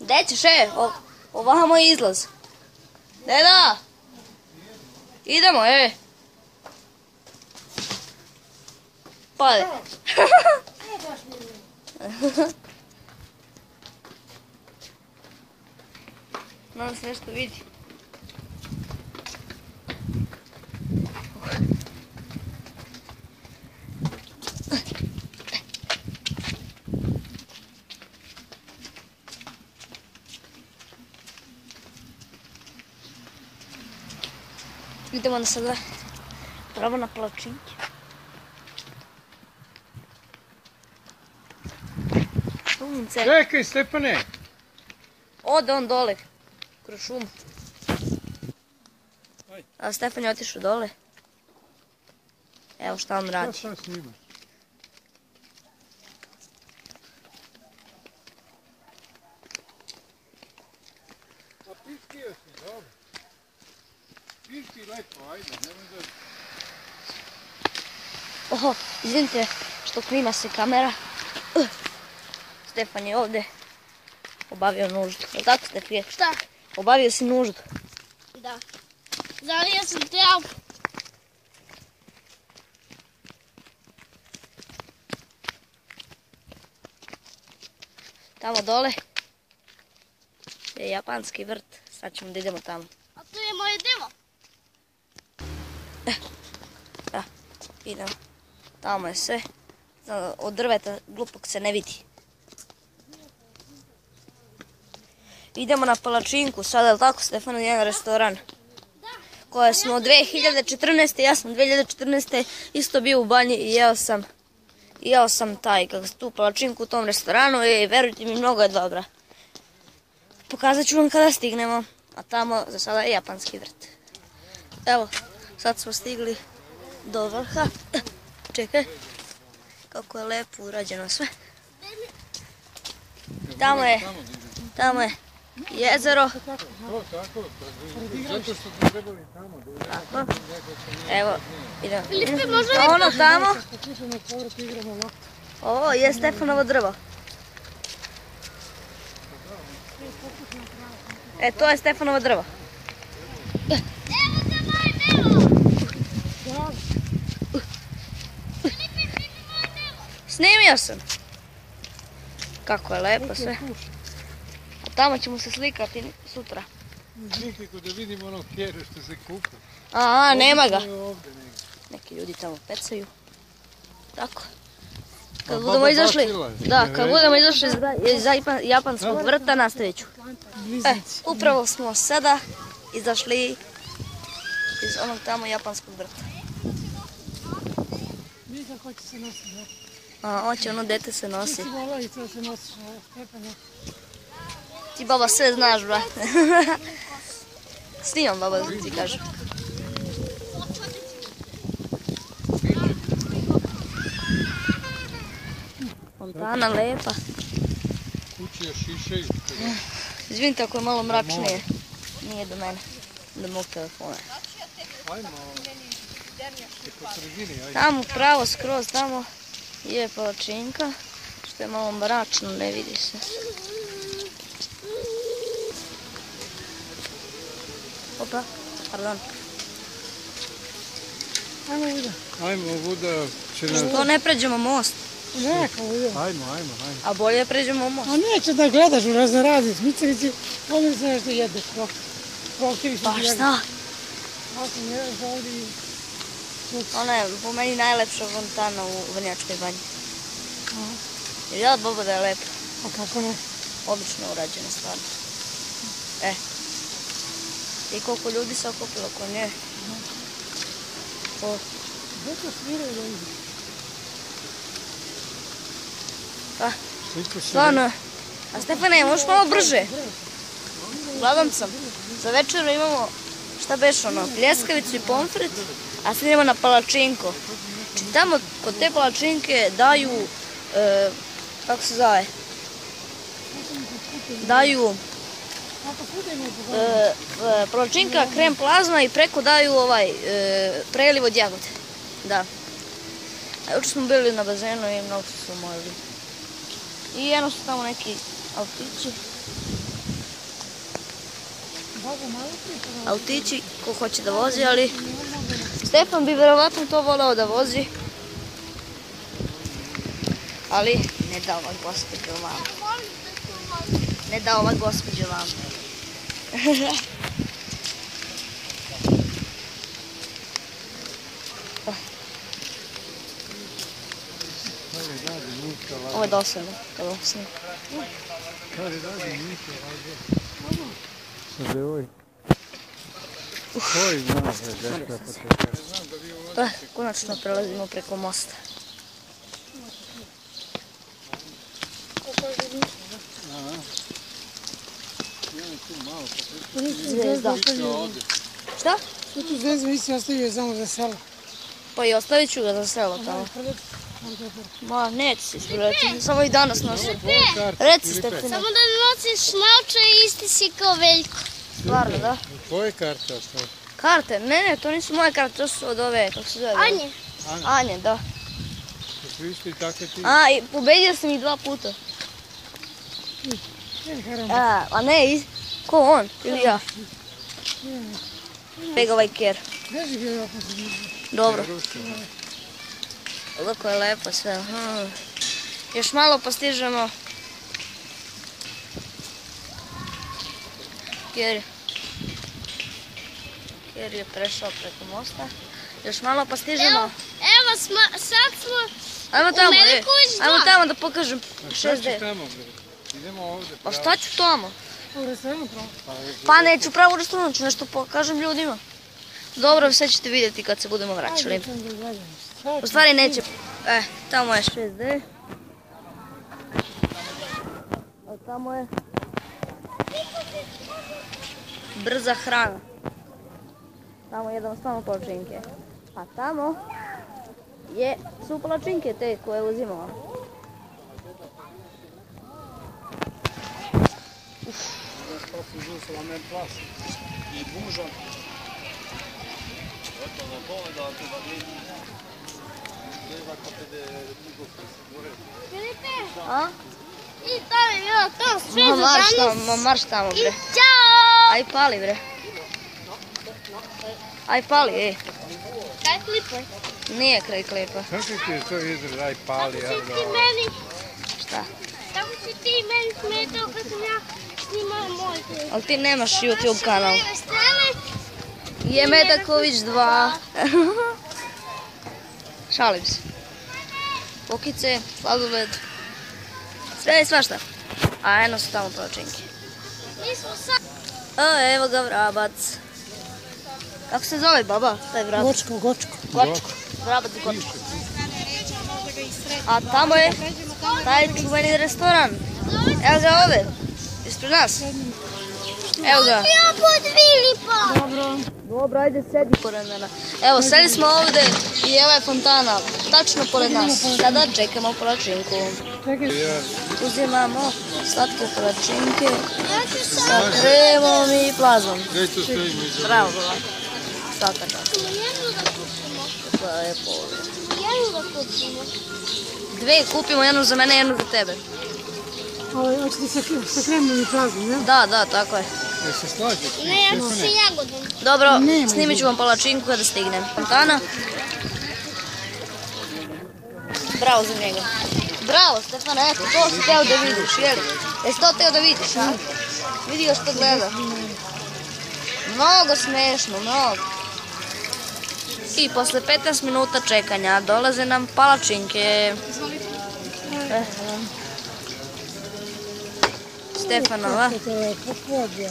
Gde ćeš, ovamo je izlaz. Deda! Idemo, Pade. Nadam se nešto vidi. Idemo da sada pravo na palačinke. Sunce. Čekaj, Stefane! Ode on dole, kroz šumu. A Stefan je otišao dole. Evo šta on radi. Šta snimaš? A pištio si, dobro. Pišti lepo, ajde, nemoj da... Oho, izvinite što klima se kamera. Stefan je ovdje obavio nuždu. Je li tako, Stefije? Šta? Obavio si nuždu. Da. Zalio sam travu. Tamo dole je japanski vrt. Sad ćemo da idemo tamo. A tu je moje drvo. Da, idemo. Tamo je sve. Od drveta glupog se ne vidi. Idemo na palačinku, sada je tako, Stefan, jedan restoran. Koja smo 2014. Ja sam 2014. isto bio u banji i jeo sam tu palačinku u tom restoranu i verujte mi, mnogo je dobra. Pokazat ću vam kada stignemo, a tamo za sada je japanski vrt. Evo, sad smo stigli do vrha. Čekaj, kako je lepo urađeno sve. Tamo je jezero. Zato što smo trebali tamo. Tako. Evo, idemo. Filipe, može A ono tamo? Ovo je Stefanovo drvo. To je Stefanovo drvo. Evo te moje drvo. Filipe, snimi moje drvo. Snimio sam. Kako je lepo sve. A tamo ćemo se slikati sutra. Nikako da vidimo ono kjero što se kupa. Nema ga. Neki ljudi tamo pecaju. Tako. Kad budemo izašli, kad budemo izašli iz japanskog vrta, nastavit ću. Upravo smo sada izašli iz onog tamo japanskog vrta. Vidi kako će se nositi, Hoće ono dete se nosi. Ti si volao i to se nosiš, Stefane. Ti baba sve znaš, brate. Snimam, baba, da ti kažem. Fontana lepa. Kuće šišaju. Izvinite ako je malo mračnije. Nije do mene. Do mog telefona. Ajmo, po sredini, ajde. Tamo pravo skroz, tamo je palačinka. Što je malo mračno, ne vidi se. Opa, pardon. Ajmo Vuda. Ajmo, Vuda će nas... Što ne pređemo most? Neka Vuda. Ajmo. A bolje pređemo most. A neće da gledaš u raznorazni smicerici, onda se nešto jedeš. Prohtjevi su Pa ti šta? Ako ne jedeš ovdje i... Ona je po meni najlepša fontana u Vrnjačkoj banji. Vidjela baba da je lepa? A kako ne? Odlično urađena stvarno. I koliko ljudi se okupilo oko nje. Gdje to sviraju da idu? Pa, stvarno. A Stefane, možeš malo brže? Gladan sam. Za večeru imamo, šta beš ono, pljeskavicu i pomfrit, a sad idemo na palačinko. Znači tamo kod te palačinke daju, kako se zove, daju palačinka, krem plazma i preko daju preliv od jagode. Da. Jučer smo bili na bazenu i mnogo su se umorili. I jedno su tamo neki autići. autići, ko hoće da vozi, ali Stefan bi vjerovatno to volao da vozi. Ali ne da ova gospođa vam. Ne da ova gospođa vam. Ovo je dosadno, kada ovo snima. Konačno prelazimo preko mosta. Zvezda. Šta? Tu zvezdu nisi ostavio samo za selo. Pa i ostavit ću ga za selo tamo. Ma, neće se isprljati, samo i danas nosim. Reci Stefane. Samo da nosiš naoče i isti si kao Veljko. Stvarno, da? Tvoje karte ostale? Karte? Ne, to nisu moje karte, to su od ove, kako se zove? Anje. Anje, da. Su isti takve ti? A, i pobedio sam ih 2 puta. A ne, ko on? Ili ja? Pega ovaj ker. Drži ga ovako. Dobro. Kako je lepo sve. Još malo pa stižemo. Ker je prešao preko mosta. Još malo pa stižemo. Evo, sad smo Ajmo tamo, Meliković 2. ajmo tamo da pokažem Šta 6D. ćeš tamo, bre? Idemo ovdje. Pa šta ću tamo? U restoranu pravo. Pa neću pravo u restoranu, ću nešto pokažem ljudima. Dobro, sve ćete vidjeti kad se budemo vraćali. U stvari neće. Tamo je 6D. A tamo je brza hrana. Tamo jedemo stvarno palačinke. A tamo su palačinke te koje uzimamo. Filipe, A? i tamo je bilo to sve Ma marš za tamo, danas. ma marš tamo I bre. ćao! Aj pali bre. Aj pali, ej. Kaj klipa? Nije kraj klipa. Kako ti je to izraz, aj pali, Tako ja si ti meni, Šta? tako si ti meni smetao kad sam ja snimala moj klip. Ali ti nemaš YouTube kanal. Strane, Je Medaković 2. Šalim se. Pokice, sladoled. Sve je svašta. A eno su tamo palačinke. mi smo sad. Evo ga vrabac. Kako se zove baba, taj vrabac? Gočko, gočko. Gočko. Vrabac Gočko. A tamo je taj čuveni restoran. Evo ga ove. Ispred nas. Evo ga. Ja pod Filipa. Dobro, ajde sedi pored mene. Evo, sedi smo ovdje i evo je fontana. Tačno pored nas. Sada čekamo palačinku. Čekaj. Uzimamo slatke palačinke Ja ću sad. sa kremom i plazom. Gdje to stojimo iza? Bravo, baba. Svaka čast. Jednu da kupimo. To je lepo ovdje. Jednu da kupimo. 2 kupimo, jednu za mene, jednu za tebe. Hoćete sa kremom i plazom, ne? Da, tako je. Jel se slažeš? Ne, ja ću sa jagodom. Dobro, snimit ću vam palačinku kada stignem. Fontana. Bravo za njega. Bravo, Stefane, eto, to si teo da vidiš, jeli? Jesi to teo da vidiš, a? Vidi još što gleda. Mnogo smešno, mnogo. I posle 15 minuta čekanja dolaze nam palačinke. Stefanova. To je lepo podja.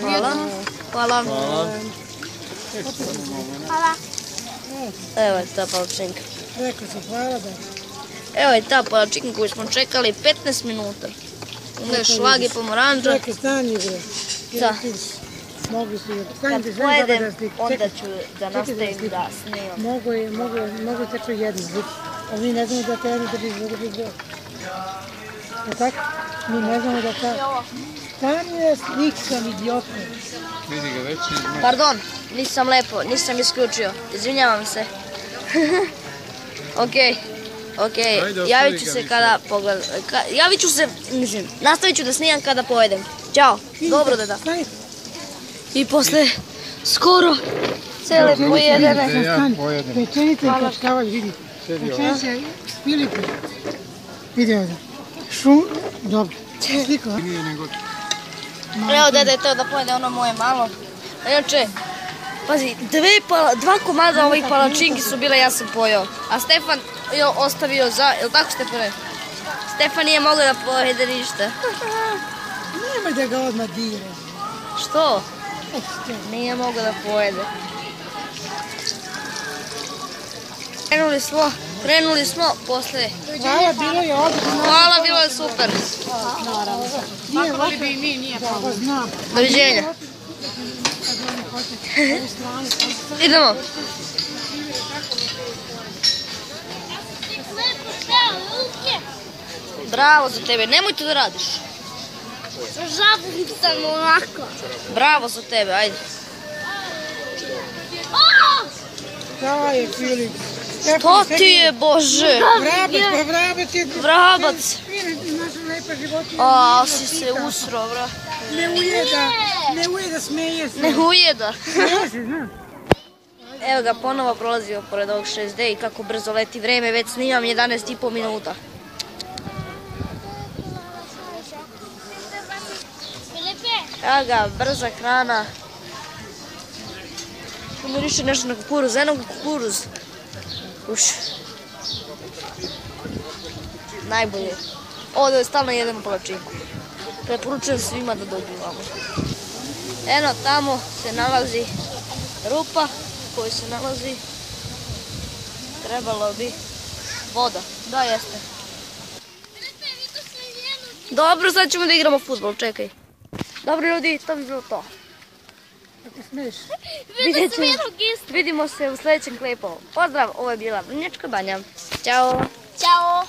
Hvala. Hvala. Hvala. Evo je ta palačinka. Rekao sam, hvala da. Evo je ta palačinka koju smo čekali 15 minuta. Onda je šlag i pomoranđa. Čekaj, stani bre. Da. Mogli su da Kad stani da pojedem, slik. onda ću da nastavim da snimam. Mogu tečno jedno, vidi. A mi ne znamo da te jedno da bi zbog. Je tako? Mi ne znamo da ta... Stani je slikam, idiotno. Vidi ga već izme. Pardon, nisam isključio. Izvinjavam se. Okej, Ajde, javit ostavi ću ga se više. kada pogledam. Javit ću se, mislim, nastavit ću da snimam kada pojedem. Ćao. Dobro, deda. Stani. I posle skoro cele pojedene. Da ja pojedem. Pečenica i kaškavalj, vidi. Pečenica i Filipi. Vidi ovdje. Dobro. Sliko, a? Nije nego... Evo deda je teo da pojede ono moje malo. A inače, pazi, dva komada ovih palačinki su bile, ja sam pojeo. A Stefan je ostavio za, jel tako Stefane? Stefan nije mogao da pojede ništa. Nemoj da ga odmah diraš. Što? Nije mogao da pojede. Krenuli smo posle. Hvala, bilo je odlično. Hvala, bilo je super. Nije ovako. Znam. Doviđenja. Idemo. Bravo za tebe, nemoj to da radiš. Žabom sam onako. Bravo za tebe, ajde. Šta je Filip? To ti je, Bože. Vrabac, pa vrabac je... Vrabac. Naša lepa životinja. A, si se usro, bra. Ne ujeda, smeje se. Ne ujeda. Smeje se, znam. Evo ga, ponovo prolazimo pored ovog 6D i kako brzo leti vreme, već snimam 11,5 minuta. Evo ga, brza hrana. Miriše nešto na kukuruz, eno kukuruz. Uš. Najbolje. Ovdje stalno jedemo palačinku. Preporučujem svima da dođu vamo. Eno, tamo se nalazi rupa koju se nalazi. Trebalo bi voda. Da, jeste. Dobro, sad ćemo da igramo fudbal, čekaj. Dobro ljudi, to bi bilo to. Kako smiješ? Vidimo se u sljedećem klipu. Pozdrav, ovo je bila Vrnjačka banja. Ćao. Ćao.